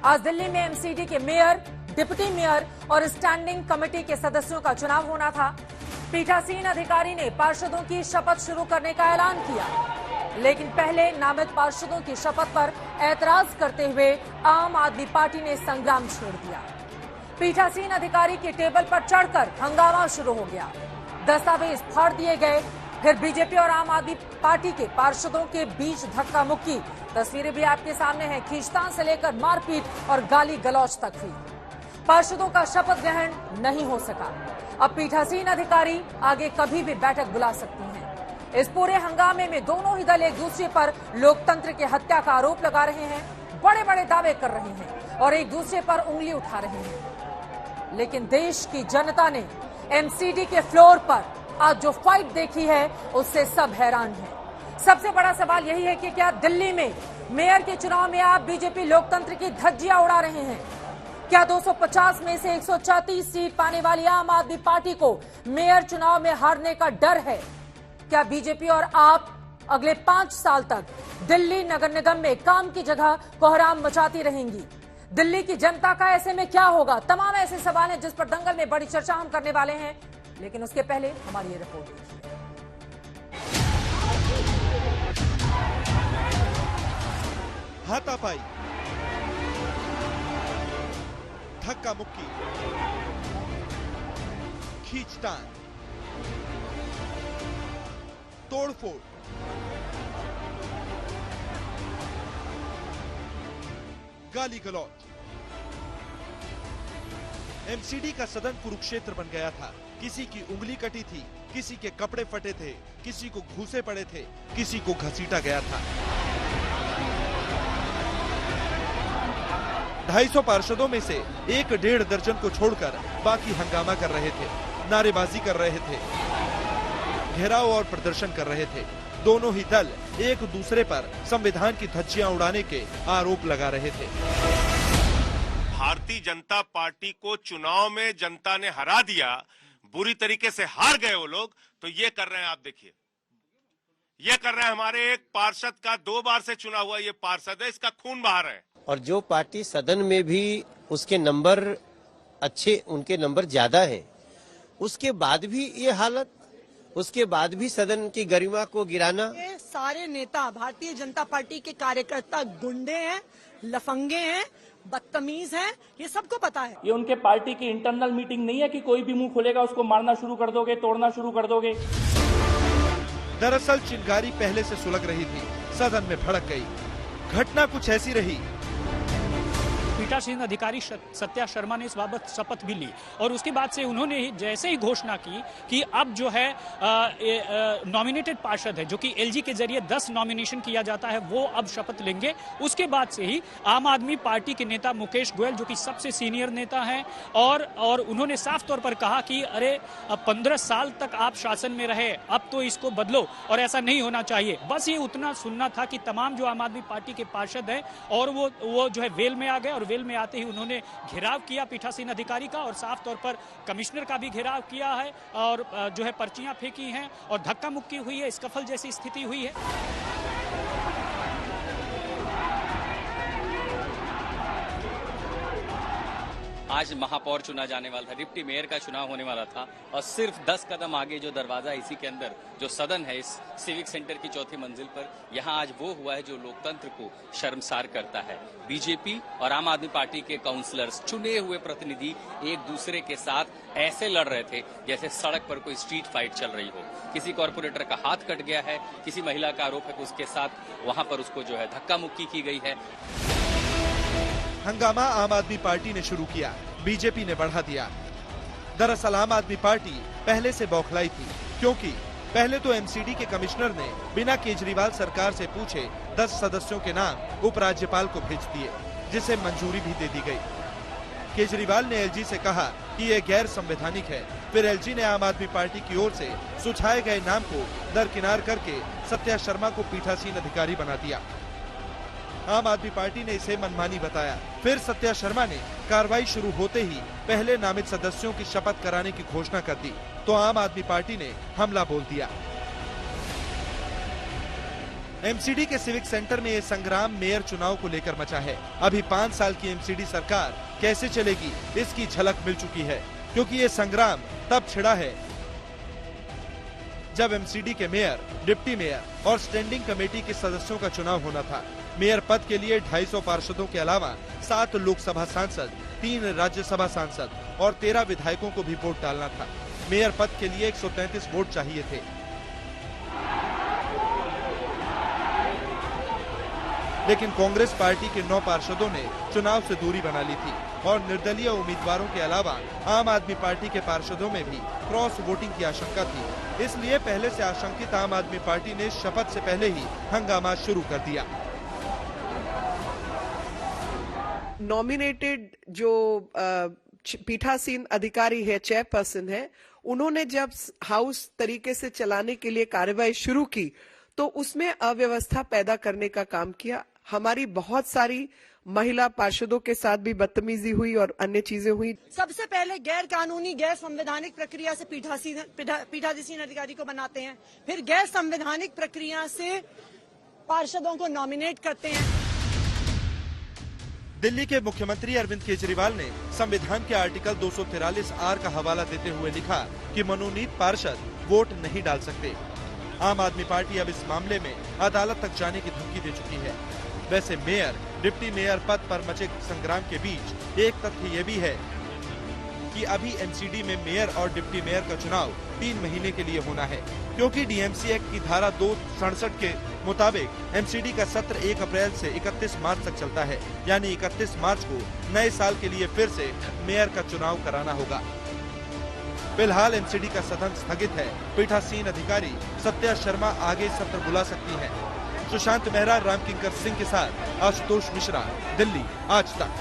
आज दिल्ली में एमसीडी के मेयर, डिप्टी मेयर और स्टैंडिंग कमेटी के सदस्यों का चुनाव होना था। पीठासीन अधिकारी ने पार्षदों की शपथ शुरू करने का ऐलान किया, लेकिन पहले नामित पार्षदों की शपथ पर ऐतराज करते हुए आम आदमी पार्टी ने संग्राम छेड़ दिया। पीठासीन अधिकारी के टेबल पर चढ़कर हंगामा शुरू हो गया, दस्तावेज फाड़ दिए गए। फिर बीजेपी और आम आदमी पार्टी के पार्षदों के बीच धक्का मुक्की। तस्वीरें भी आपके सामने हैं। खींचतान से लेकर मारपीट और गाली गलौज तक हुई। पार्षदों का शपथ ग्रहण नहीं हो सका। अब पीठासीन अधिकारी आगे कभी भी बैठक बुला सकती हैं। इस पूरे हंगामे में दोनों ही दल एक दूसरे पर लोकतंत्र की हत्या का आरोप लगा रहे हैं, बड़े बड़े दावे कर रहे हैं और एक दूसरे पर उंगली उठा रहे हैं। लेकिन देश की जनता ने एमसीडी के फ्लोर पर आज जो फाइट देखी है उससे सब हैरान हैं। सबसे बड़ा सवाल यही है कि क्या दिल्ली में मेयर के चुनाव में आप बीजेपी लोकतंत्र की धज्जियां उड़ा रहे हैं? क्या 250 में से 134 सीट पाने वाली आम आदमी पार्टी को मेयर चुनाव में हारने का डर है? क्या बीजेपी और आप अगले 5 साल तक दिल्ली नगर निगम में काम की जगह कोहराम मचाती रहेंगी? दिल्ली की जनता का ऐसे में क्या होगा? तमाम ऐसे सवाल हैं जिस पर दंगल में बड़ी चर्चा हम करने वाले हैं, लेकिन उसके पहले हमारी ये रिपोर्ट देखिए। हाथापाई, धक्का मुक्की, खींचतान, तोड़फोड़, गाली गलौज। एमसीडी का सदन कुरुक्षेत्र बन गया था। किसी की उंगली कटी थी, किसी के कपड़े फटे थे, किसी को घूसे पड़े थे, किसी को घसीटा गया था। 250 पार्षदों में से 1-1.5 दर्जन को छोड़कर बाकी हंगामा कर रहे थे, नारेबाजी कर रहे थे, घेराव और प्रदर्शन कर रहे थे। दोनों ही दल एक दूसरे पर संविधान की धज्जियां उड़ाने के आरोप लगा रहे थे। भारतीय जनता पार्टी को चुनाव में जनता ने हरा दिया, बुरी तरीके से हार गए वो लोग, तो ये कर रहे हैं। आप देखिए, ये कर रहे हैं। हमारे एक पार्षद का 2 बार से चुना हुआ ये पार्षद है, इसका खून बहा रहे हैं। और जो पार्टी सदन में भी उसके नंबर अच्छे, उनके नंबर ज्यादा हैं, उसके बाद भी ये हालत, उसके बाद भी सदन की गरिमा को गिराना। ये सारे नेता भारतीय जनता पार्टी के कार्यकर्ता गुंडे हैं, लफंगे हैं, बदतमीज हैं, ये सबको पता है। ये उनके पार्टी की इंटरनल मीटिंग नहीं है कि कोई भी मुंह खोलेगा उसको मारना शुरू कर दोगे, तोड़ना शुरू कर दोगे। दरअसल चिंगारी पहले से सुलग रही थी, सदन में भड़क गई। घटना कुछ ऐसी रही। पीठासीन अधिकारी सत्या शर्मा ने इस बाबत शपथ भी ली और उसके बाद से उन्होंने जैसे ही घोषणा की कि अब जो है नॉमिनेटेड पार्षद है, जो कि एलजी के जरिए 10 नॉमिनेशन किया जाता है, वो अब शपथ लेंगे। उसके बाद से ही आम आदमी पार्टी के नेता मुकेश गोयल, जो कि सबसे सीनियर नेता हैं, और उन्होंने साफ तौर पर कहा कि अरे 15 साल तक आप शासन में रहे, अब तो इसको बदलो और ऐसा नहीं होना चाहिए। बस ये उतना सुनना था कि तमाम जो आम आदमी पार्टी के पार्षद हैं और वो जो है वेल में आ गए और वेल में आते ही उन्होंने घेराव किया पीठासीन अधिकारी का और साफ तौर पर कमिश्नर का भी घेराव किया है और जो है पर्चियां फेंकी हैं और धक्का मुक्की हुई है, स्कफल जैसी स्थिति हुई है। आज महापौर चुना जाने वाला था, डिप्टी मेयर का चुनाव होने वाला था और सिर्फ 10 कदम आगे जो दरवाजा इसी के अंदर जो सदन है, इस सिविक सेंटर की 4थी मंजिल पर, यहाँ आज वो हुआ है जो लोकतंत्र को शर्मसार करता है। बीजेपी और आम आदमी पार्टी के काउंसलर्स, चुने हुए प्रतिनिधि एक दूसरे के साथ ऐसे लड़ रहे थे जैसे सड़क पर कोई स्ट्रीट फाइट चल रही हो। किसी कॉर्पोरेटर का हाथ कट गया है, किसी महिला का आरोप है कि उसके साथ वहां पर उसको जो है धक्का मुक्की की गई है। हंगामा आम आदमी पार्टी ने शुरू किया, बीजेपी ने बढ़ा दिया। दरअसल आम आदमी पार्टी पहले से बौखलाई थी, क्योंकि पहले तो एमसीडी के कमिश्नर ने बिना केजरीवाल सरकार से पूछे 10 सदस्यों के नाम उपराज्यपाल को भेज दिए, जिसे मंजूरी भी दे दी गई। केजरीवाल ने एलजी से कहा कि यह गैर संवैधानिक है। फिर एलजी ने आम आदमी पार्टी की ओर से सुझाए गए नाम को दरकिनार करके सत्या शर्मा को पीठासीन अधिकारी बना दिया। आम आदमी पार्टी ने इसे मनमानी बताया। फिर सत्या शर्मा ने कार्रवाई शुरू होते ही पहले नामित सदस्यों की शपथ कराने की घोषणा कर दी, तो आम आदमी पार्टी ने हमला बोल दिया। एमसीडी के सिविक सेंटर में ये संग्राम मेयर चुनाव को लेकर मचा है। अभी 5 साल की एमसीडी सरकार कैसे चलेगी, इसकी झलक मिल चुकी है, क्योंकि ये संग्राम तब छिड़ा है जब एमसीडी के मेयर, डिप्टी मेयर और स्टैंडिंग कमेटी के सदस्यों का चुनाव होना था। मेयर पद के लिए 250 पार्षदों के अलावा 7 लोकसभा सांसद, 3 राज्यसभा सांसद और 13 विधायकों को भी वोट डालना था। मेयर पद के लिए 133 वोट चाहिए थे। लेकिन कांग्रेस पार्टी के 9 पार्षदों ने चुनाव से दूरी बना ली थी और निर्दलीय उम्मीदवारों के अलावा आम आदमी पार्टी के पार्षदों में भी क्रॉस वोटिंग की आशंका थी। इसलिए पहले से आशंकित आम आदमी पार्टी ने शपथ से पहले ही हंगामा शुरू कर दिया। नॉमिनेटेड जो पीठासीन अधिकारी है, चेयरपर्सन है, उन्होंने जब हाउस तरीके से चलाने के लिए कार्यवाही शुरू की तो उसमें अव्यवस्था पैदा करने का काम किया। हमारी बहुत सारी महिला पार्षदों के साथ भी बदतमीजी हुई और अन्य चीजें हुई। सबसे पहले गैर कानूनी, गैर संवैधानिक प्रक्रिया से पीठासीन अधिकारी को बनाते हैं, फिर गैर संवैधानिक प्रक्रिया से पार्षदों को नॉमिनेट करते हैं। दिल्ली के मुख्यमंत्री अरविंद केजरीवाल ने संविधान के आर्टिकल 243(r) का हवाला देते हुए लिखा कि मनोनीत पार्षद वोट नहीं डाल सकते। आम आदमी पार्टी अब इस मामले में अदालत तक जाने की धमकी दे चुकी है। वैसे मेयर, डिप्टी मेयर पद पर मचे संग्राम के बीच एक तथ्य ये भी है कि अभी एमसीडी में मेयर और डिप्टी मेयर का चुनाव 3 महीने के लिए होना है, क्योंकि डीएमसी एक्ट की धारा 267 के मुताबिक एमसीडी का सत्र 1 अप्रैल से 31 मार्च तक चलता है। यानी 31 मार्च को नए साल के लिए फिर से मेयर का चुनाव कराना होगा। फिलहाल एमसीडी का सदन स्थगित है। पीठासीन अधिकारी सत्या शर्मा आगे सत्र बुला सकती हैं। सुशांत मेहरा, रामकिंकर सिंह के साथ आशुतोष मिश्रा, दिल्ली आज तक।